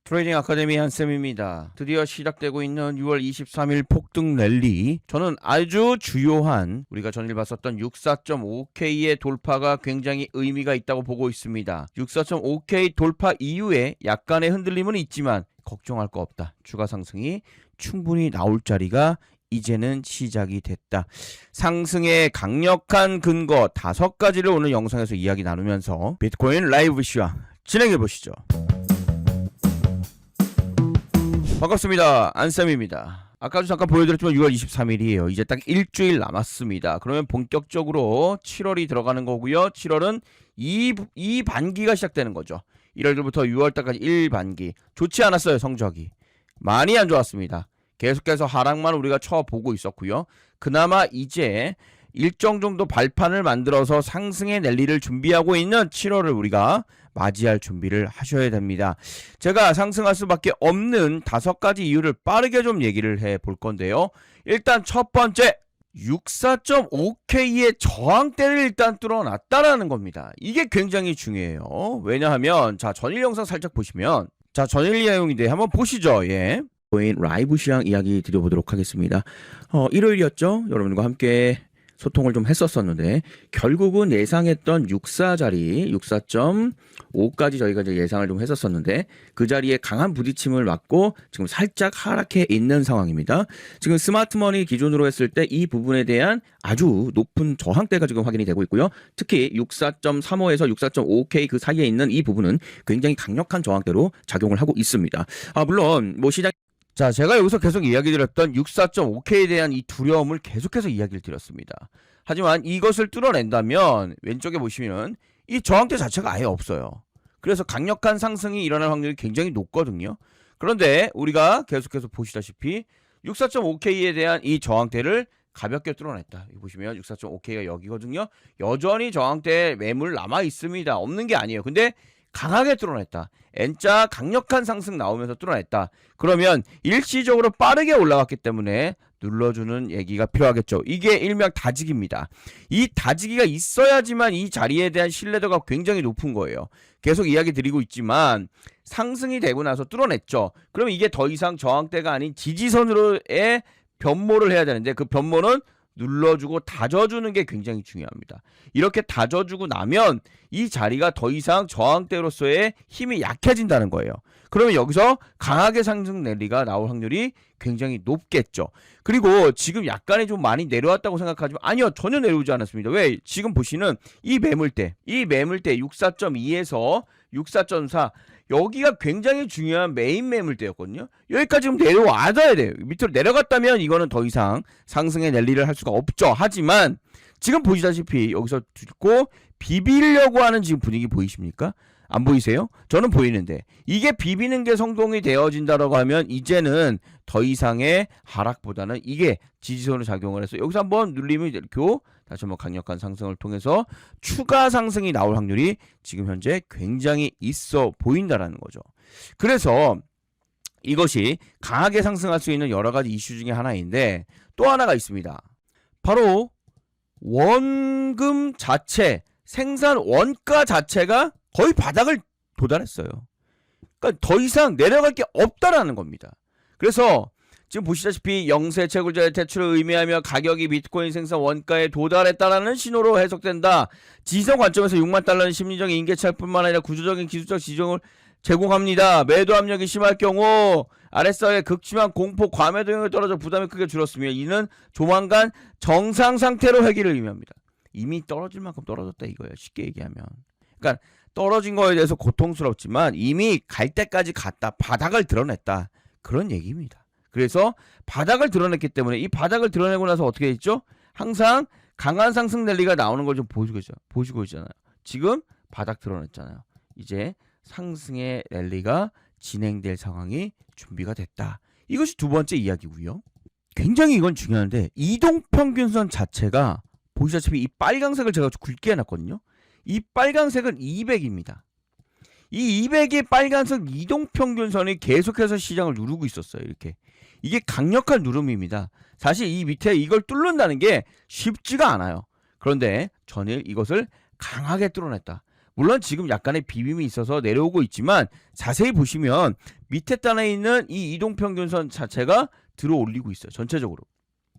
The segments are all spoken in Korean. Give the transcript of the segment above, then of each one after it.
트레이딩 아카데미 한쌤입니다. 드디어 시작되고 있는 6월 23일 폭등 랠리. 저는 아주 주요한 우리가 전일 봤었던 64.5K의 돌파가 굉장히 의미가 있다고 보고 있습니다. 64.5K 돌파 이후에 약간의 흔들림은 있지만 걱정할 거 없다. 추가 상승이 충분히 나올 자리가 이제는 시작이 됐다. 상승의 강력한 근거 5가지를 오늘 영상에서 이야기 나누면서 비트코인 라이브 시황 진행해 보시죠. 반갑습니다. 안쌤입니다. 아까도 잠깐 보여드렸지만 6월 23일이에요. 이제 딱 일주일 남았습니다. 그러면 본격적으로 7월이 들어가는 거고요. 7월은 2반기가 시작되는 거죠. 1월부터 6월달까지 1반기. 좋지 않았어요. 성적이. 많이 안 좋았습니다. 계속해서 하락만 우리가 쳐보고 있었고요. 그나마 이제 일정 정도 발판을 만들어서 상승의 랠리를 준비하고 있는 7월을 우리가 맞이할 준비를 하셔야 됩니다. 제가 상승할 수밖에 없는 5가지 이유를 빠르게 좀 얘기를 해 볼 건데요. 일단 첫 번째, 64.5K의 저항대를 일단 뚫어놨다라는 겁니다. 이게 굉장히 중요해요. 왜냐하면 자, 전일 영상 살짝 보시면 자, 전일 내용인데 한번 보시죠. 예. 라이브 시황 이야기 드려보도록 하겠습니다. 일요일이었죠. 여러분과 함께 소통을 좀 했었었는데 결국은 예상했던 64 자리 64.5까지 저희가 이제 예상을 좀 했었었는데 그 자리에 강한 부딪힘을 맞고 지금 살짝 하락해 있는 상황입니다. 지금 스마트머니 기준으로 했을 때 이 부분에 대한 아주 높은 저항대가 지금 확인이 되고 있고요. 특히 64.35에서 64.5K 그 사이에 있는 이 부분은 굉장히 강력한 저항대로 작용을 하고 있습니다. 물론 뭐 시장 자, 제가 여기서 계속 이야기 드렸던 64.5K에 대한 이 두려움을 계속해서 이야기를 드렸습니다. 하지만 이것을 뚫어낸다면 왼쪽에 보시면 이 저항대 자체가 아예 없어요. 그래서 강력한 상승이 일어날 확률이 굉장히 높거든요. 그런데 우리가 계속해서 보시다시피 64.5K에 대한 이 저항대를 가볍게 뚫어냈다. 여기 보시면 64.5K가 여기거든요. 여전히 저항대 매물 남아 있습니다. 없는 게 아니에요. 근데 강하게 뚫어냈다. N자 강력한 상승 나오면서 뚫어냈다. 그러면 일시적으로 빠르게 올라갔기 때문에 눌러주는 얘기가 필요하겠죠. 이게 일명 다지기입니다. 이 다지기가 있어야지만 이 자리에 대한 신뢰도가 굉장히 높은 거예요. 계속 이야기 드리고 있지만 상승이 되고 나서 뚫어냈죠. 그럼 이게 더 이상 저항대가 아닌 지지선으로의 변모를 해야 되는데 그 변모는 눌러주고 다져주는 게 굉장히 중요합니다. 이렇게 다져주고 나면 이 자리가 더 이상 저항대로서의 힘이 약해진다는 거예요. 그러면 여기서 강하게 상승 랠리가 나올 확률이 굉장히 높겠죠. 그리고 지금 약간의 좀 많이 내려왔다고 생각하지만 아니요, 전혀 내려오지 않았습니다. 왜? 지금 보시는 이 매물대 64.2에서 64.4 여기가 굉장히 중요한 메인 매물대였거든요. 여기까지 좀 내려와야 돼요. 밑으로 내려갔다면 이거는 더 이상 상승의 랠리를 할 수가 없죠. 하지만 지금 보시다시피 여기서 듣고 비비려고 하는 지금 분위기 보이십니까? 안 보이세요? 저는 보이는데 이게 비비는 게 성공이 되어진다라고 하면 이제는 더 이상의 하락보다는 이게 지지선으로 작용을 해서 여기서 한번 눌리면 이렇게 다시 한번 강력한 상승을 통해서 추가 상승이 나올 확률이 지금 현재 굉장히 있어 보인다라는 거죠. 그래서 이것이 강하게 상승할 수 있는 여러 가지 이슈 중에 하나인데 또 하나가 있습니다. 바로 원금 자체, 생산 원가 자체가 거의 바닥을 도달했어요. 그러니까 더 이상 내려갈 게 없다라는 겁니다. 그래서 지금 보시다시피 영세 채굴자의 퇴출을 의미하며 가격이 비트코인 생산 원가에 도달했다라는 신호로 해석된다. 지지선 관점에서 6만 달러는 심리적인 인계차뿐만 아니라 구조적인 기술적 지정을 제공합니다. 매도 압력이 심할 경우 아랫사의 극심한 공포 과매도 형이 떨어져 부담이 크게 줄었으며 이는 조만간 정상 상태로 회귀를 의미합니다. 이미 떨어질 만큼 떨어졌다 이거예요. 쉽게 얘기하면. 그러니까 떨어진 거에 대해서 고통스럽지만 이미 갈 때까지 갔다. 바닥을 드러냈다. 그런 얘기입니다. 그래서 바닥을 드러냈기 때문에 이 바닥을 드러내고 나서 어떻게 했죠? 항상 강한 상승 랠리가 나오는 걸 좀 보시고 있잖아요. 지금 바닥 드러냈잖아요. 이제 상승의 랠리가 진행될 상황이 준비가 됐다. 이것이 두 번째 이야기고요. 굉장히 이건 중요한데 이동평균선 자체가 보시다시피 이 빨강색을 제가 굵게 해놨거든요. 이 빨간색은 200입니다. 이 200의 빨간색 이동평균선이 계속해서 시장을 누르고 있었어요. 이렇게. 이게 강력한 누름입니다. 사실 이 밑에 이걸 뚫는다는 게 쉽지가 않아요. 그런데 전일 이것을 강하게 뚫어냈다. 물론 지금 약간의 비빔이 있어서 내려오고 있지만 자세히 보시면 밑에 단에 있는 이 이동평균선 자체가 들어올리고 있어요. 전체적으로.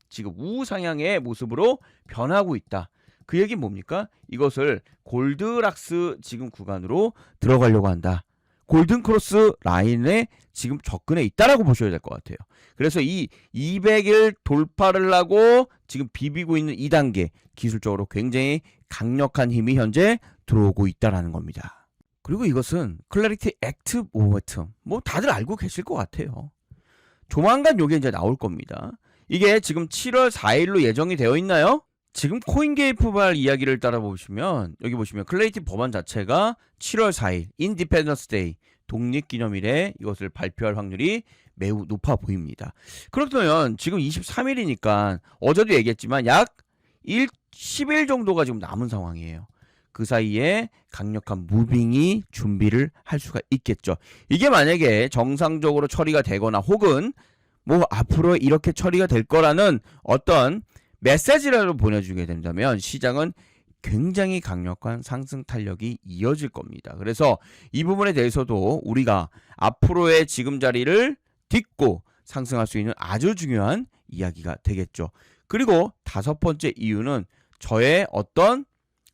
지금 우상향의 모습으로 변하고 있다. 그 얘기는 뭡니까? 이것을 골드락스 지금 구간으로 들어가려고 한다. 골든크로스 라인에 지금 접근해 있다라고 보셔야 될 것 같아요. 그래서 이 200일 돌파를 하고 지금 비비고 있는 2단계 기술적으로 굉장히 강력한 힘이 현재 들어오고 있다라는 겁니다. 그리고 이것은 클래리티 액티브 모멘텀 뭐 다들 알고 계실 것 같아요. 조만간 요게 이제 나올 겁니다. 이게 지금 7월 4일로 예정이 되어 있나요? 지금 코인게이프발 이야기를 따라 보시면 여기 보시면 클래리티 법안 자체가 7월 4일 인디펜던스 데이 독립기념일에 이것을 발표할 확률이 매우 높아 보입니다. 그렇다면 지금 23일이니까 어제도 얘기했지만 약 10일 정도가 지금 남은 상황이에요. 그 사이에 강력한 무빙이 준비를 할 수가 있겠죠. 이게 만약에 정상적으로 처리가 되거나 혹은 뭐 앞으로 이렇게 처리가 될 거라는 어떤 메시지라도 보내주게 된다면 시장은 굉장히 강력한 상승 탄력이 이어질 겁니다. 그래서 이 부분에 대해서도 우리가 앞으로의 지금 자리를 딛고 상승할 수 있는 아주 중요한 이야기가 되겠죠. 그리고 다섯 번째 이유는 저의 어떤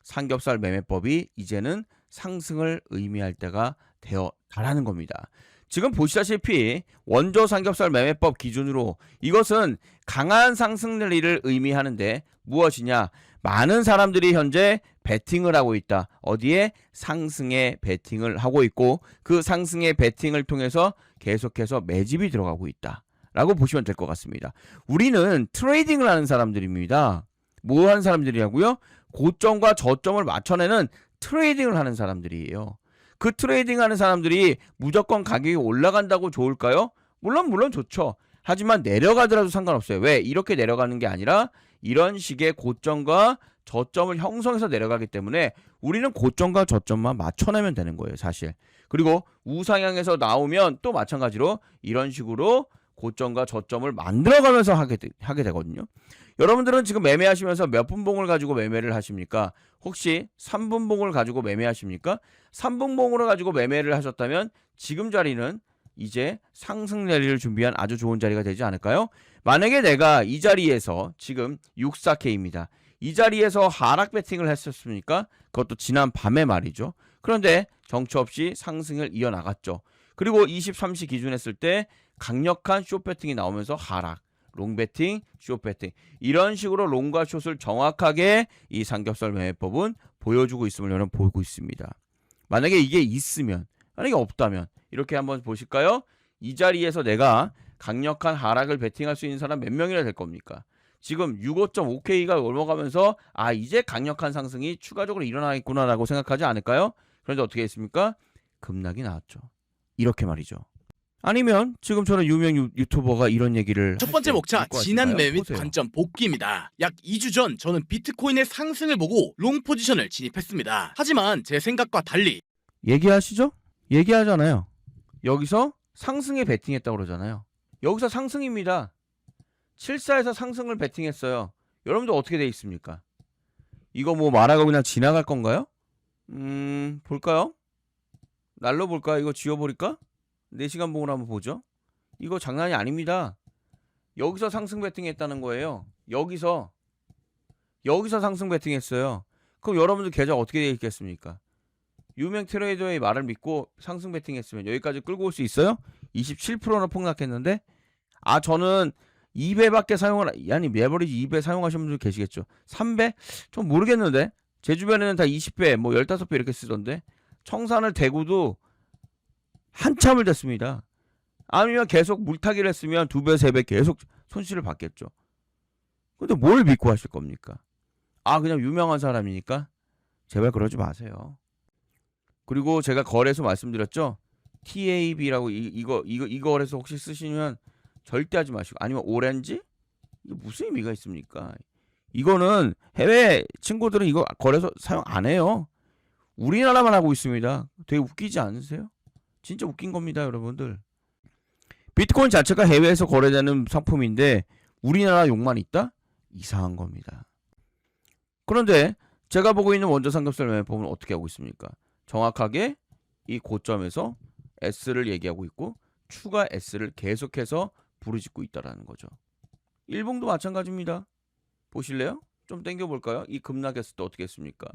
삼겹살 매매법이 이제는 상승을 의미할 때가 되었다라는 겁니다. 지금 보시다시피 원조 삼겹살 매매법 기준으로 이것은 강한 상승 랠리를 의미하는데 무엇이냐? 많은 사람들이 현재 베팅을 하고 있다. 어디에? 상승에 베팅을 하고 있고 그 상승의 베팅을 통해서 계속해서 매집이 들어가고 있다. 라고 보시면 될 것 같습니다. 우리는 트레이딩을 하는 사람들입니다. 뭐 하는 사람들이라고요? 고점과 저점을 맞춰내는 트레이딩을 하는 사람들이에요. 그 트레이딩 하는 사람들이 무조건 가격이 올라간다고 좋을까요? 물론 좋죠. 하지만 내려가더라도 상관없어요. 왜? 이렇게 내려가는 게 아니라 이런 식의 고점과 저점을 형성해서 내려가기 때문에 우리는 고점과 저점만 맞춰내면 되는 거예요, 사실. 그리고 우상향에서 나오면 또 마찬가지로 이런 식으로 고점과 저점을 만들어가면서 하게 되거든요. 여러분들은 지금 매매하시면서 몇 분봉을 가지고 매매를 하십니까? 혹시 3분봉을 가지고 매매하십니까? 3분봉으로 가지고 매매를 하셨다면 지금 자리는 이제 상승 랠리를 준비한 아주 좋은 자리가 되지 않을까요? 만약에 내가 이 자리에서 지금 64K입니다. 이 자리에서 하락 배팅을 했었습니까? 그것도 지난 밤에 말이죠. 그런데 정처 없이 상승을 이어나갔죠. 그리고 23시 기준 했을 때 강력한 숏 배팅이 나오면서 하락, 롱 배팅, 숏 배팅 이런 식으로 롱과 숏을 정확하게 이 삼겹살 매매법은 보여주고 있음을 저는 보고 있습니다. 만약에 이게 있으면, 만약에 없다면 이렇게 한번 보실까요? 이 자리에서 내가 강력한 하락을 베팅할 수 있는 사람 몇 명이나 될 겁니까? 지금 65.5K가 넘어가면서 이제 강력한 상승이 추가적으로 일어나겠구나라고 생각하지 않을까요? 그런데 어떻게 했습니까? 급락이 나왔죠. 이렇게 말이죠. 아니면 지금처럼 유명 유튜버가 이런 얘기를 첫 번째 목차 지난 매매 관점 복귀입니다. 약 2주 전 저는 비트코인의 상승을 보고 롱 포지션을 진입했습니다. 하지만 제 생각과 달리 얘기하시죠? 얘기하잖아요. 여기서 상승에 베팅했다고 그러잖아요. 여기서 상승입니다. 74에서 상승을 베팅했어요. 여러분들 어떻게 돼 있습니까? 이거 뭐 말하고 그냥 지나갈 건가요? 볼까요? 날로 볼까요? 이거 지워버릴까? 4시간 봉을 한번 보죠. 이거 장난이 아닙니다. 여기서 상승 베팅했다는 거예요. 여기서 상승 베팅했어요. 그럼 여러분들 계좌 어떻게 되어 있겠습니까? 유명 트레이더의 말을 믿고 상승 베팅했으면 여기까지 끌고 올 수 있어요? 27%나 폭락했는데 저는 2배밖에 사용을 아니 레버리지 2배 사용하시는 분들 계시겠죠. 3배? 좀 모르겠는데 제 주변에는 다 20배 뭐 15배 이렇게 쓰던데 청산을 대고도 한참을 됐습니다. 아니면 계속 물타기를 했으면 2배, 3배 계속 손실을 받겠죠. 근데 뭘 믿고 하실 겁니까? 그냥 유명한 사람이니까? 제발 그러지 마세요. 그리고 제가 거래소 말씀드렸죠? TAB라고 이거 거래소 혹시 쓰시면 절대 하지 마시고 아니면 오렌지? 이게 무슨 의미가 있습니까? 이거는 해외 친구들은 이거 거래소 사용 안 해요. 우리나라만 하고 있습니다. 되게 웃기지 않으세요? 진짜 웃긴 겁니다, 여러분들. 비트코인 자체가 해외에서 거래되는 상품인데 우리나라 용만 있다? 이상한 겁니다. 그런데 제가 보고 있는 원조 삼겹살 매매법은 어떻게 하고 있습니까? 정확하게 이 고점에서 S를 얘기하고 있고 추가 S를 계속해서 부르짖고 있다라는 거죠. 일봉도 마찬가지입니다. 보실래요? 좀 당겨볼까요? 이 급락했을 때 어떻게 했습니까?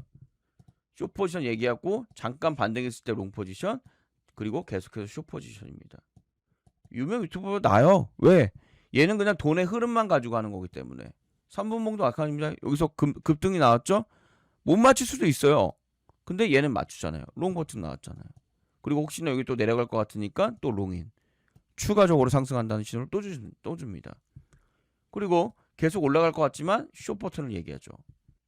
숏 포지션 얘기하고 잠깐 반등했을 때 롱 포지션, 그리고 계속해서 숏 포지션입니다. 유명 유튜버보다 나아요. 왜? 얘는 그냥 돈의 흐름만 가지고 하는 거기 때문에. 3분봉도 마찬가지입니다. 여기서 급등이 나왔죠? 못 맞출 수도 있어요. 근데 얘는 맞추잖아요. 롱 버튼 나왔잖아요. 그리고 혹시나 여기 또 내려갈 것 같으니까 또 롱인. 추가적으로 상승한다는 신호를 또 줍니다. 그리고 계속 올라갈 것 같지만 숏 버튼을 얘기하죠.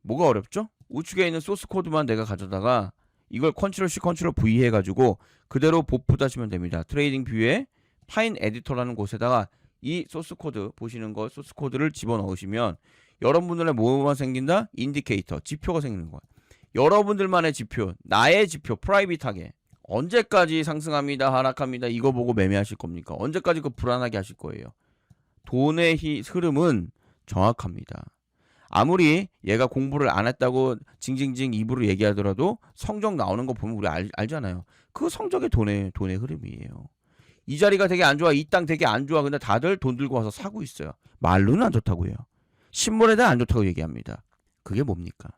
뭐가 어렵죠? 우측에 있는 소스 코드만 내가 가져다가 이걸 컨트롤 C 컨트롤 V 해가지고 그대로 복붙하시면 됩니다. 트레이딩 뷰에 파인 에디터라는 곳에다가 이 소스 코드 보시는 거 소스 코드를 집어넣으시면 여러분들의 뭐만 생긴다? 인디케이터, 지표가 생기는 거예요. 여러분들만의 지표, 나의 지표, 프라이빗하게 언제까지 상승합니다, 하락합니다 이거 보고 매매하실 겁니까? 언제까지 그 불안하게 하실 거예요? 돈의 흐름은 정확합니다. 아무리 얘가 공부를 안 했다고 징징징 입으로 얘기하더라도 성적 나오는 거 보면 우리 알잖아요. 그 성적이 돈의 흐름이에요. 이 자리가 되게 안 좋아, 이 땅 되게 안 좋아. 근데 다들 돈 들고 와서 사고 있어요. 말로는 안 좋다고요. 신문에다 안 좋다고 얘기합니다. 그게 뭡니까?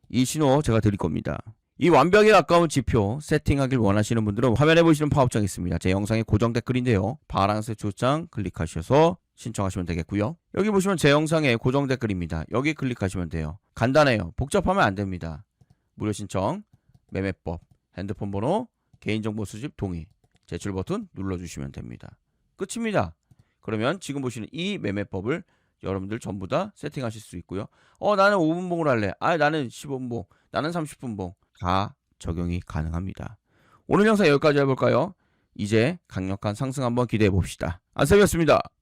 이 신호 제가 드릴 겁니다. 이 완벽에 가까운 지표 세팅하길 원하시는 분들은 화면에 보시는 파업창이 있습니다. 제 영상의 고정 댓글인데요. 파란색 초장 클릭하셔서 신청하시면 되겠고요. 여기 보시면 제 영상의 고정 댓글입니다. 여기 클릭하시면 돼요. 간단해요. 복잡하면 안 됩니다. 무료 신청, 매매법, 핸드폰 번호, 개인정보 수집 동의, 제출 버튼 눌러주시면 됩니다. 끝입니다. 그러면 지금 보시는 이 매매법을 여러분들 전부 다 세팅하실 수 있고요. 나는 5분봉을 할래. 나는 15분봉, 나는 30분봉 다 적용이 가능합니다. 오늘 영상 여기까지 해볼까요? 이제 강력한 상승 한번 기대해 봅시다. 안쌤이었습니다.